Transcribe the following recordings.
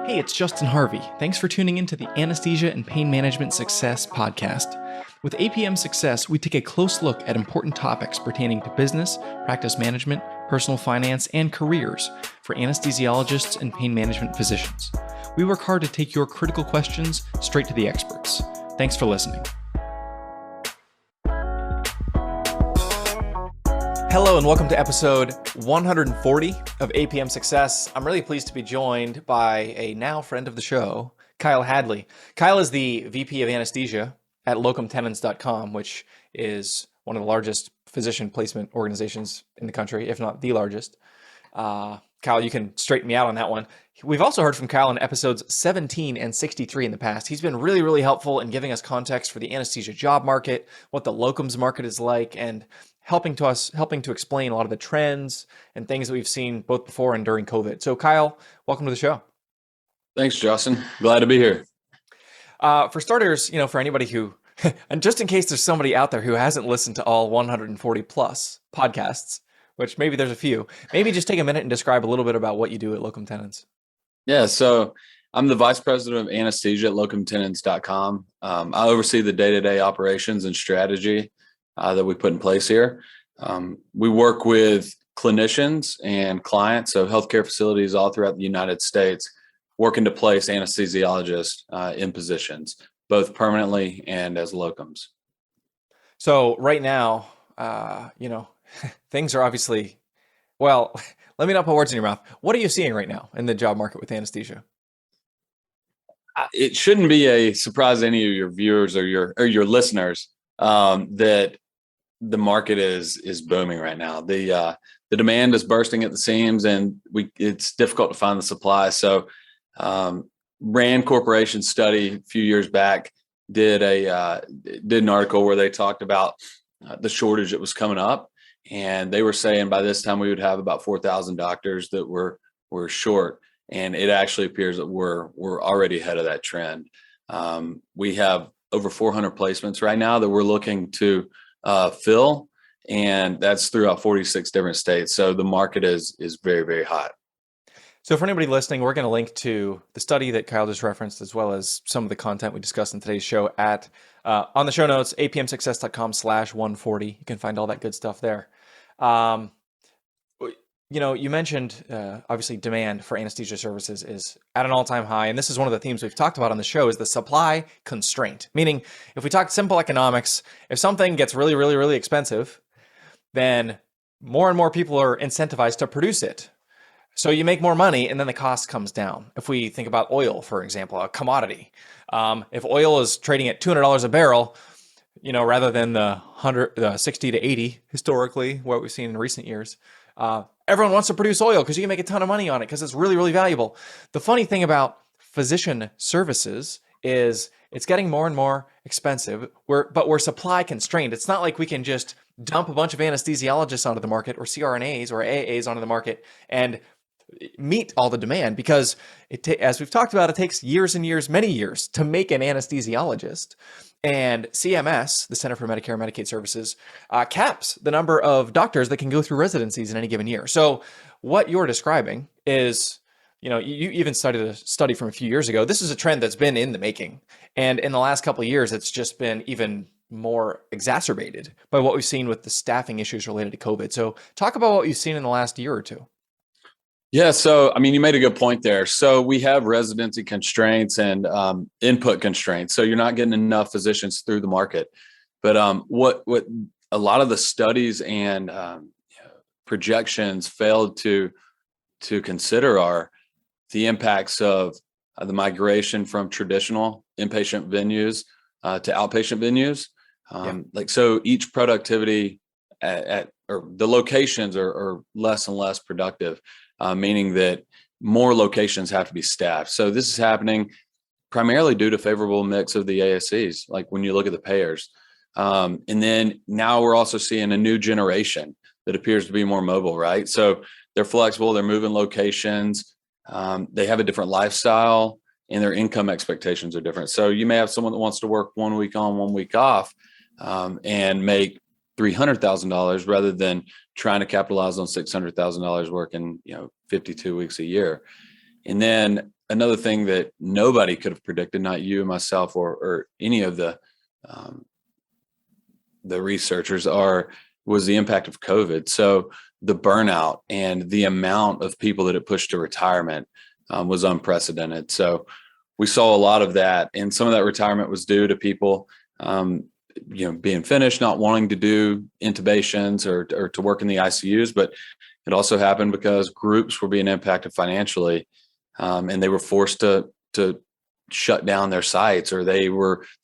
Hey, it's Justin Harvey. Thanks for tuning into the Anesthesia and Pain Management Success podcast. With APM Success, we take a close look at important topics pertaining to business, practice management, personal finance, and careers for anesthesiologists and pain management physicians. We work hard to take your critical questions straight to the experts. Thanks for listening. Hello and welcome to episode 140 of APM Success. I'm really pleased to be joined by a now friend of the show, Kyle Hadley. Kyle is the VP of Anesthesia at locumtenens.com, which is one of the largest physician placement organizations in the country, if not the largest. Kyle, you can straighten me out on that one. We've also heard from Kyle in episodes 17 and 63 in the past. He's been really helpful in giving us context for the anesthesia job market, what the locums market is like, and helping to explain a lot of the trends and things that we've seen both before and during COVID. So Kyle, welcome to the show. Thanks, Justin. Glad to be here. For starters, for anybody who, and just in case there's somebody out there who hasn't listened to all 140 plus podcasts, which maybe there's a few, maybe just take a minute and describe a little bit about what you do at Locum Tenens. Yeah, so I'm the Vice President of Anesthesia at locumtenens.com. I oversee the day-to-day operations and strategy that we put in place here. We work with clinicians and clients, so healthcare facilities all throughout the United States, working to place anesthesiologists in positions, both permanently and as locums. So right now, things are obviously, well, let me not put words in your mouth. What are you seeing right now in the job market with anesthesia? It shouldn't be a surprise to any of your viewers or your listeners that the market is booming right now. The demand is bursting at the seams, and it's difficult to find the supply. So, Rand Corporation study a few years back did an article where they talked about the shortage that was coming up, and they were saying by this time we would have about 4,000 doctors that were short, and it actually appears that we're already ahead of that trend. We have over 400 placements right now that we're looking to fill, and that's throughout 46 different states. So the market is very hot. So for anybody listening, we're going to link to the study that Kyle just referenced, as well as some of the content we discussed in today's show at on the show notes, apmsuccess.com/140. You can find all that good stuff there. You mentioned obviously demand for anesthesia services is at an all-time high, and this is one of the themes we've talked about on the show is the supply constraint. Meaning, if we talk simple economics, if something gets really expensive, then more and more people are incentivized to produce it. So you make more money, and then the cost comes down. If we think about oil, for example, a commodity, if oil is trading at $200 a barrel, rather than the 60 to 80 historically, what we've seen in recent years. Everyone wants to produce oil because you can make a ton of money on it because it's really valuable. The funny thing about physician services is it's getting more and more expensive, but we're supply constrained. It's not like we can just dump a bunch of anesthesiologists onto the market or CRNAs or AAs onto the market and meet all the demand, because as we've talked about, it takes many years to make an anesthesiologist. And CMS, the Center for Medicare and Medicaid Services, caps the number of doctors that can go through residencies in any given year. So what you're describing is, you even studied a study from a few years ago. This is a trend that's been in the making. And in the last couple of years, it's just been even more exacerbated by what we've seen with the staffing issues related to COVID. So talk about what you've seen in the last year or two. Yeah, so you made a good point there. So we have residency constraints and input constraints. So you're not getting enough physicians through the market. But what a lot of the studies and projections failed to consider are the impacts of the migration from traditional inpatient venues to outpatient venues. So each productivity or the locations are less and less productive. Meaning that more locations have to be staffed. So this is happening primarily due to favorable mix of the ASCs, like when you look at the payers. And then now we're also seeing a new generation that appears to be more mobile, right? So they're flexible, they're moving locations, they have a different lifestyle, and their income expectations are different. So you may have someone that wants to work 1 week on, 1 week off, and make $300,000 rather than trying to capitalize on $600,000 working, 52 weeks a year. And then another thing that nobody could have predicted, not you, myself, or any of the researchers, was the impact of COVID. So the burnout and the amount of people that it pushed to retirement was unprecedented. So we saw a lot of that, and some of that retirement was due to people, being finished, not wanting to do intubations or to work in the ICUs. But it also happened because groups were being impacted financially, and they were forced to shut down their sites, or they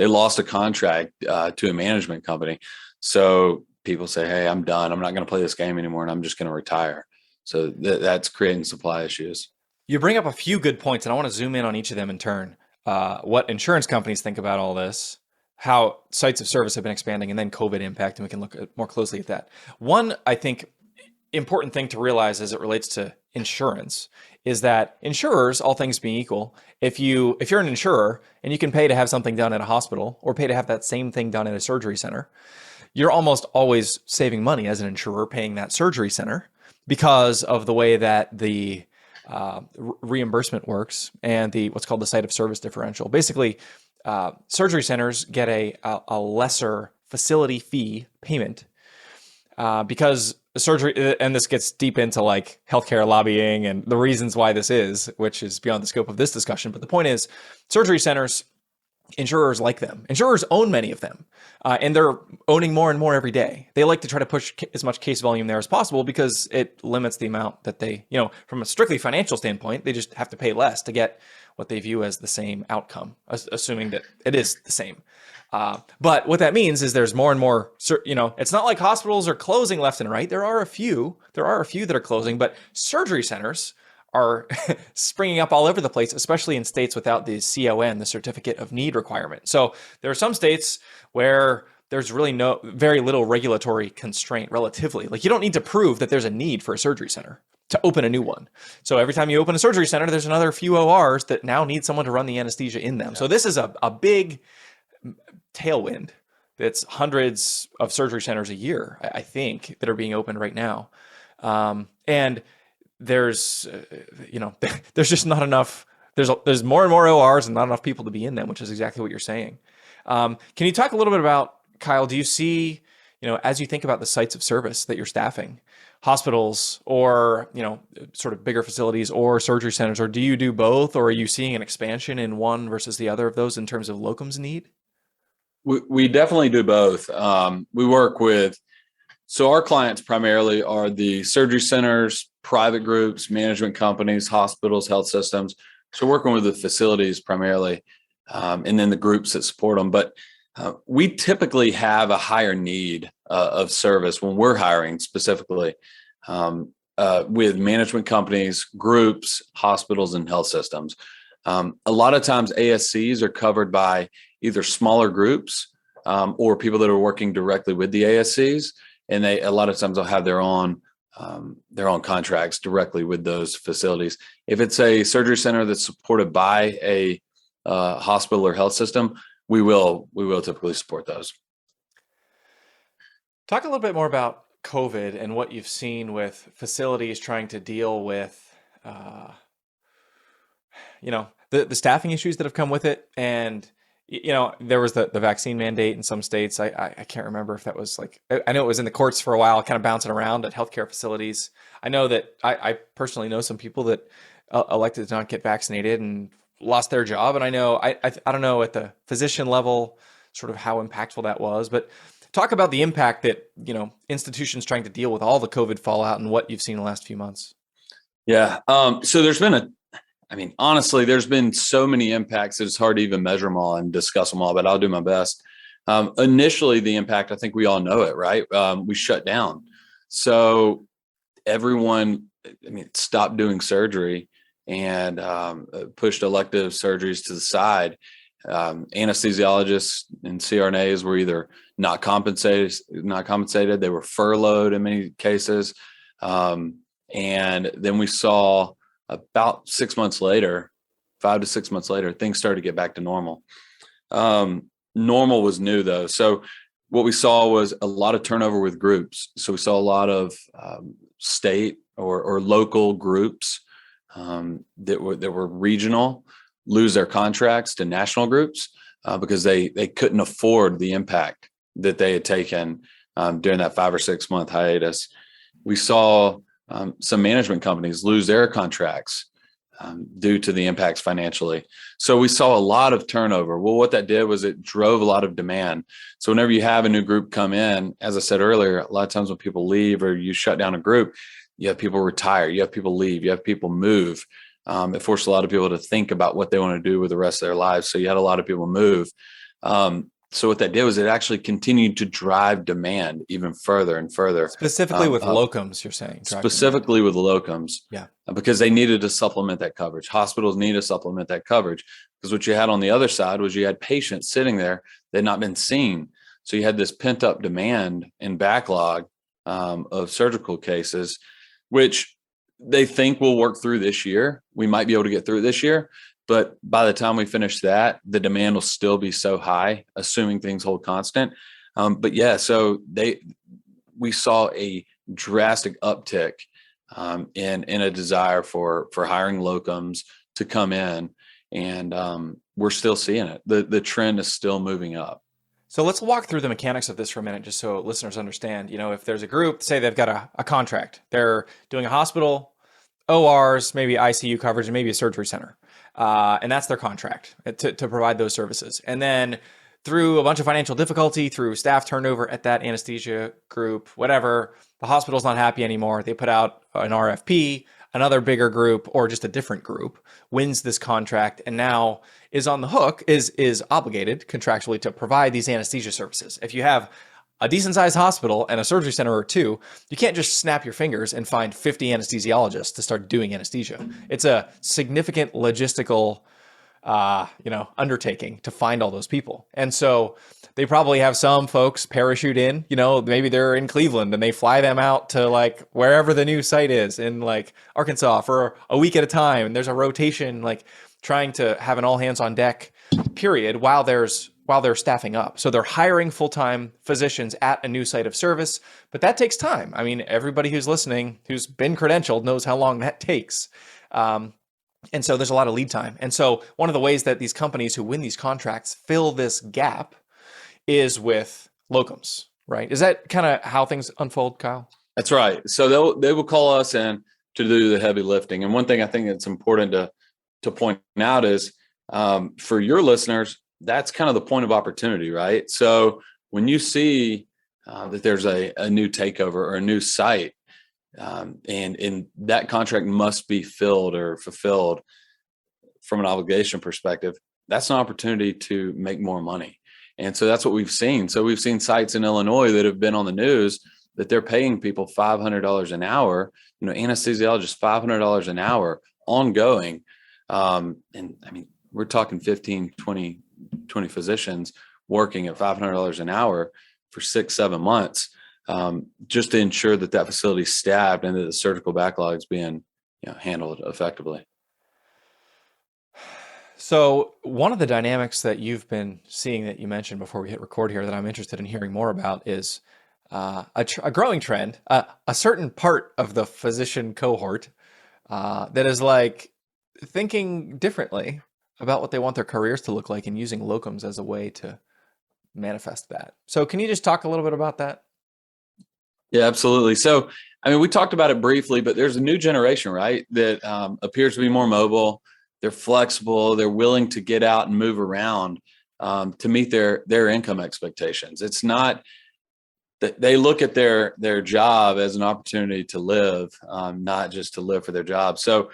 lost a contract to a management company. So people say, "Hey, I'm done. I'm not going to play this game anymore, and I'm just going to retire." So that's creating supply issues. You bring up a few good points, and I want to zoom in on each of them in turn. What insurance companies think about all this, how sites of service have been expanding, and then COVID impact, and we can look more closely at that. One, I think, important thing to realize as it relates to insurance is that insurers, all things being equal, if you're an insurer and you can pay to have something done at a hospital or pay to have that same thing done at a surgery center, you're almost always saving money as an insurer paying that surgery center because of the way that the reimbursement works and what's called the site of service differential. Basically, surgery centers get a lesser facility fee payment because surgery, and this gets deep into like healthcare lobbying and the reasons why this is, which is beyond the scope of this discussion. But the point is, surgery centers, insurers like them. Insurers own many of them, and they're owning more and more every day. They like to try to push as much case volume there as possible because it limits the amount that they, from a strictly financial standpoint, they just have to pay less to get what they view as the same outcome, assuming that it is the same. But what that means is there's more and more, it's not like hospitals are closing left and right. There are a few that are closing, but surgery centers are springing up all over the place, especially in states without the CON, the certificate of need requirement. So there are some states where there's really very little regulatory constraint relatively. Like you don't need to prove that there's a need for a surgery center to open a new one. So every time you open a surgery center, there's another few ORs that now need someone to run the anesthesia in them. Yeah. So this is a big tailwind. That's hundreds of surgery centers a year, I think, that are being opened right now. And there's, there's just not enough. There's more and more ORs and not enough people to be in them, which is exactly what you're saying. Can you talk a little bit about, Kyle, do you see, as you think about the sites of service that you're staffing, hospitals or, sort of bigger facilities or surgery centers, or do you do both, or are you seeing an expansion in one versus the other of those in terms of locums need? We definitely do both. We work with, so our clients primarily are the surgery centers, private groups, management companies, hospitals, health systems. So working with the facilities primarily, and then the groups that support them. But we typically have a higher need of service when we're hiring specifically with management companies, groups, hospitals, and health systems. A lot of times ASCs are covered by either smaller groups or people that are working directly with the ASCs, and they a lot of times they'll have their own contracts directly with those facilities. If it's a surgery center that's supported by a hospital or health system, we will typically support those. Talk a little bit more about COVID and what you've seen with facilities trying to deal with, the staffing issues that have come with it. And, there was the vaccine mandate in some states. I can't remember if that was I know it was in the courts for a while, kind of bouncing around at healthcare facilities. I know that I personally know some people that elected to not get vaccinated and lost their job. And I know, I don't know at the physician level, sort of how impactful that was, but talk about the impact that, institutions trying to deal with all the COVID fallout and what you've seen in the last few months. Yeah. So there's been honestly, there's been so many impacts that it's hard to even measure them all and discuss them all, but I'll do my best. Initially, the impact, I think we all know it, right? We shut down. So everyone, stopped doing surgery and pushed elective surgeries to the side. Anesthesiologists and CRNAs were either not compensated. They were furloughed in many cases. And then we saw about 6 months later, 5 to 6 months later, things started to get back to normal. Normal was new though. So what we saw was a lot of turnover with groups. So we saw a lot of state or local groups that were regional lose their contracts to national groups because they couldn't afford the impact that they had taken during that 5 or 6 month hiatus. We saw some management companies lose their contracts due to the impacts financially. So we saw a lot of turnover. Well, what that did was it drove a lot of demand. So whenever you have a new group come in, as I said earlier, a lot of times when people leave or you shut down a group, you have people retire, you have people leave, you have people move. It forced a lot of people to think about what they want to do with the rest of their lives. So you had a lot of people move. So what that did was it actually continued to drive demand even further and further. Specifically with locums, you're saying? Specifically with locums. Yeah. Because they needed to supplement that coverage. Hospitals need to supplement that coverage because what you had on the other side was you had patients sitting there that had not been seen. So you had this pent up demand and backlog of surgical cases, which they think will work through this year. We might be able to get through it this year. But by the time we finish that, the demand will still be so high, assuming things hold constant. But yeah, so we saw a drastic uptick in a desire for hiring locums to come in, and we're still seeing it. The trend is still moving up. So let's walk through the mechanics of this for a minute, just so listeners understand. If there's a group, say they've got a contract, they're doing a hospital, ORs, maybe ICU coverage, and maybe a surgery center. And that's their contract to provide those services. And then through a bunch of financial difficulty, through staff turnover at that anesthesia group, whatever, the hospital's not happy anymore. They put out an RFP, another bigger group or just a different group wins this contract and now is on the hook, is obligated contractually to provide these anesthesia services. If you have a decent sized hospital and a surgery center or two, you can't just snap your fingers and find 50 anesthesiologists to start doing anesthesia. It's a significant logistical, undertaking to find all those people. And so they probably have some folks parachute in, maybe they're in Cleveland and they fly them out to like wherever the new site is in like Arkansas for a week at a time. And there's a rotation, like trying to have an all hands on deck period while they're staffing up. So they're hiring full-time physicians at a new site of service, but that takes time. I mean, everybody who's listening, who's been credentialed knows how long that takes. And so there's a lot of lead time. And so one of the ways that these companies who win these contracts fill this gap is with locums, right? Is that kind of how things unfold, Kyle? That's right. So they will call us in to do the heavy lifting. And one thing I think that's important to point out is for your listeners, that's kind of the point of opportunity, right? So when you see that there's a new takeover or a new site, and that contract must be filled or fulfilled from an obligation perspective, that's an opportunity to make more money. And so that's what we've seen. So we've seen sites in Illinois that have been on the news that they're paying people $500 an hour, anesthesiologists $500 an hour ongoing. And I mean, we're talking 15, 20 physicians working at $500 an hour for 6-7 months, just to ensure that facility is staffed and that the surgical backlog is being handled effectively. So one of the dynamics that you've been seeing that you mentioned before we hit record here that I'm interested in hearing more about is a growing trend, a certain part of the physician cohort that is like thinking differently about what they want their careers to look like and using locums as a way to manifest that. So can you just talk a little bit about that? Yeah, absolutely. So, I mean, we talked about it briefly, but there's a new generation, right, that appears to be more mobile. They're flexible. They're willing to get out and move around to meet their income expectations. It's not that they look at their job as an opportunity to live, not just to live for their job. So,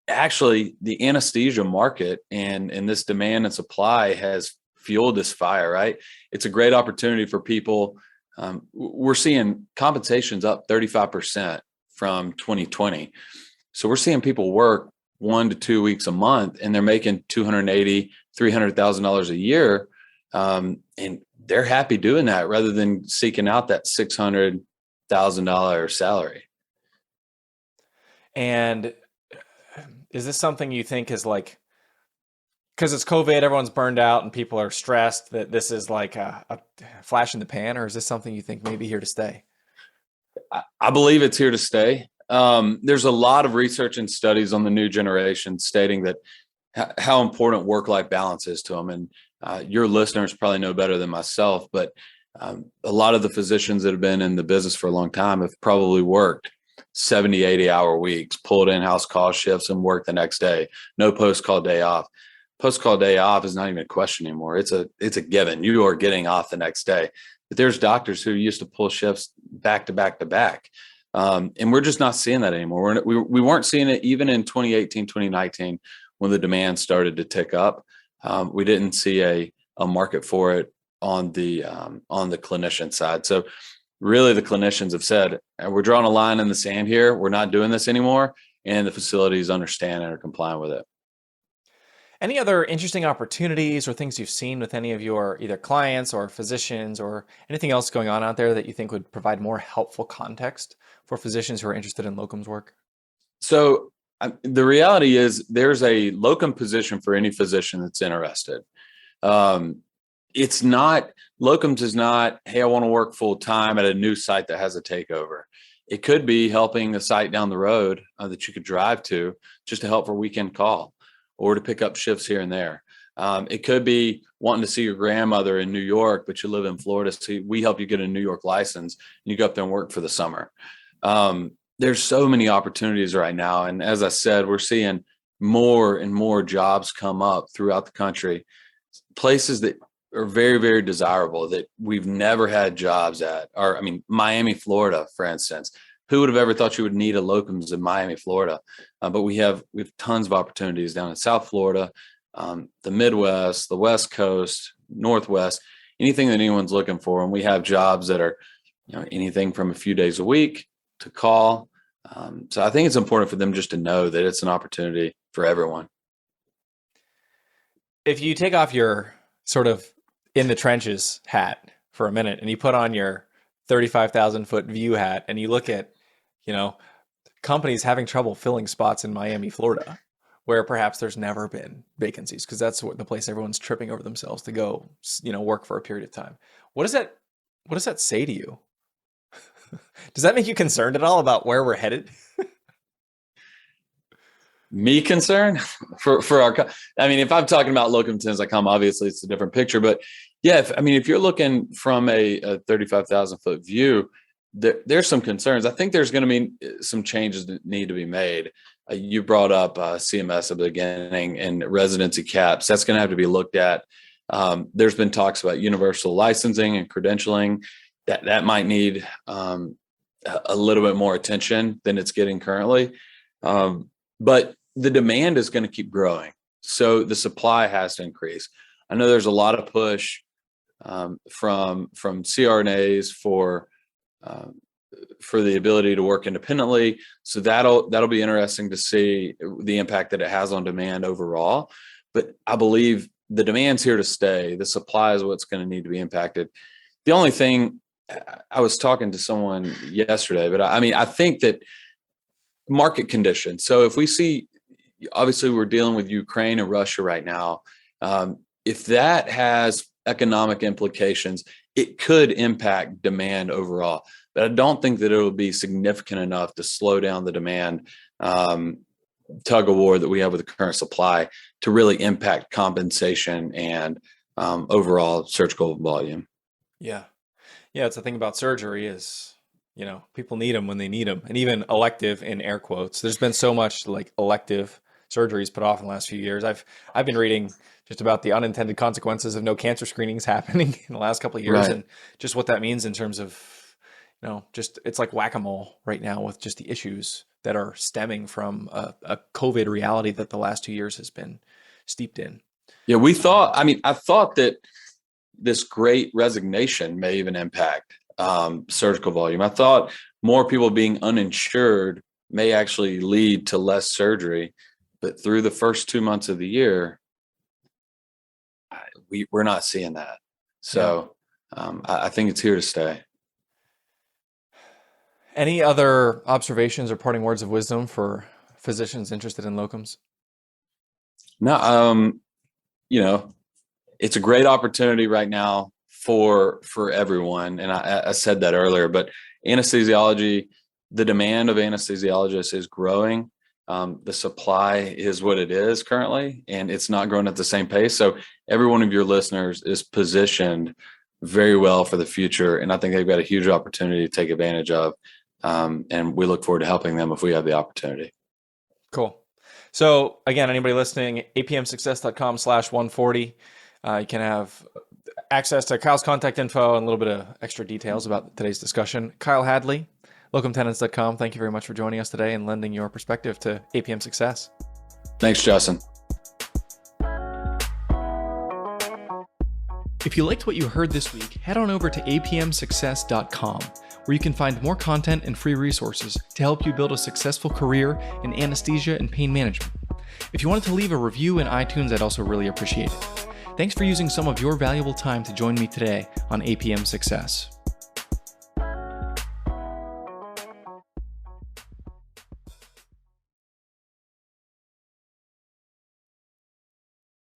actually, the anesthesia market and this demand and supply has fueled this fire, right? It's a great opportunity for people. We're seeing compensations up 35% from 2020. So we're seeing people work 1 to 2 weeks a month and they're making $280,000, $300,000 a year. And they're happy doing that rather than seeking out that $600,000 salary. And is this something you think is like, because it's COVID, everyone's burned out and people are stressed, that this is like a flash in the pan, or is this something you think may be here to stay? I believe it's here to stay. There's a lot of research and studies on the new generation stating that how important work-life balance is to them. And your listeners probably know better than myself, but a lot of the physicians that have been in the business for a long time have probably worked 70, 80-hour weeks, pulled in-house call shifts and worked the next day. No post-call day off. Post-call day off is not even a question anymore. It's a given. You are getting off the next day. But there's doctors who used to pull shifts back to back to back. And we're just not seeing that anymore. We weren't seeing it even in 2018, 2019, when the demand started to tick up. We didn't see a market for it on the clinician side. So really the clinicians have said, we're drawing a line in the sand here. We're not doing this anymore. And the facilities understand and are compliant with it. Any other interesting opportunities or things you've seen with any of your either clients or physicians or anything else going on out there that you think would provide more helpful context for physicians who are interested in locums work? So the reality is there's a locum position for any physician that's interested. It's not, locums is not, hey, I want to work full time at a new site that has a takeover. It could be helping a site down the road that you could drive to just to help for weekend call or to pick up shifts here and there. It could be wanting to see your grandmother in New York, but you live in Florida. So we help you get a New York license and you go up there and work for the summer. There's so many opportunities right now. And as I said, we're seeing more and more jobs come up throughout the country, places that are very, very desirable that we've never had jobs at. Or, I mean, Miami, Florida, for instance. Who would have ever thought you would need a locums in Miami, Florida? But we have tons of opportunities down in South Florida, the Midwest, the West Coast, Northwest, anything that anyone's looking for. And we have jobs that are, anything from a few days a week to call. So I think it's important for them just to know that it's an opportunity for everyone. If you take off your sort of in the trenches hat for a minute and you put on your 35,000 foot view hat and you look at, companies having trouble filling spots in Miami, Florida, where perhaps there's never been vacancies because that's the place everyone's tripping over themselves to go, work for a period of time. What does that say to you? Does that make you concerned at all about where we're headed? Me concerned for our, if I'm talking about locum10s.com, obviously it's a different picture, but yeah, if you're looking from a 35,000 foot view, there's some concerns. I think there's going to be some changes that need to be made. You brought up CMS at the beginning and residency caps. That's going to have to be looked at. There's been talks about universal licensing and credentialing. That might need a little bit more attention than it's getting currently. But the demand is going to keep growing. So the supply has to increase. I know there's a lot of push from CRNAs for the ability to work independently. So that'll be interesting to see the impact that it has on demand overall. But I believe the demand's here to stay. The supply is what's going to need to be impacted. The only thing, I was talking to someone yesterday, but I think that market conditions. So if we see, obviously we're dealing with Ukraine and Russia right now. If that has economic implications, it could impact demand overall. But I don't think that it will be significant enough to slow down the demand tug of war that we have with the current supply to really impact compensation and overall surgical volume. Yeah. Yeah. It's the thing about surgery is, people need them when they need them. And even elective in air quotes, there's been so much like elective surgeries put off in the last few years. I've been reading just about the unintended consequences of no cancer screenings happening in the last couple of years, right, and just what that means in terms of, just it's like whack-a-mole right now with just the issues that are stemming from a COVID reality that the last 2 years has been steeped in. Yeah, I thought that this great resignation may even impact surgical volume. I thought more people being uninsured may actually lead to less surgery, but through the first 2 months of the year, we're not seeing that. So I think it's here to stay. Any other observations or parting words of wisdom for physicians interested in locums? No, it's a great opportunity right now for everyone. And I said that earlier, but anesthesiology the demand of anesthesiologists is growing. The supply is what it is currently, and it's not growing at the same pace. So every one of your listeners is positioned very well for the future. And I think they've got a huge opportunity to take advantage of. And we look forward to helping them if we have the opportunity. Cool. So again, anybody listening, apmsuccess.com/140. You can have access to Kyle's contact info and a little bit of extra details about today's discussion. Kyle Hadley, locumtenants.com. Thank you very much for joining us today and lending your perspective to APM Success. Thanks, Justin. If you liked what you heard this week, head on over to apmsuccess.com, where you can find more content and free resources to help you build a successful career in anesthesia and pain management. If you wanted to leave a review in iTunes, I'd also really appreciate it. Thanks for using some of your valuable time to join me today on APM Success.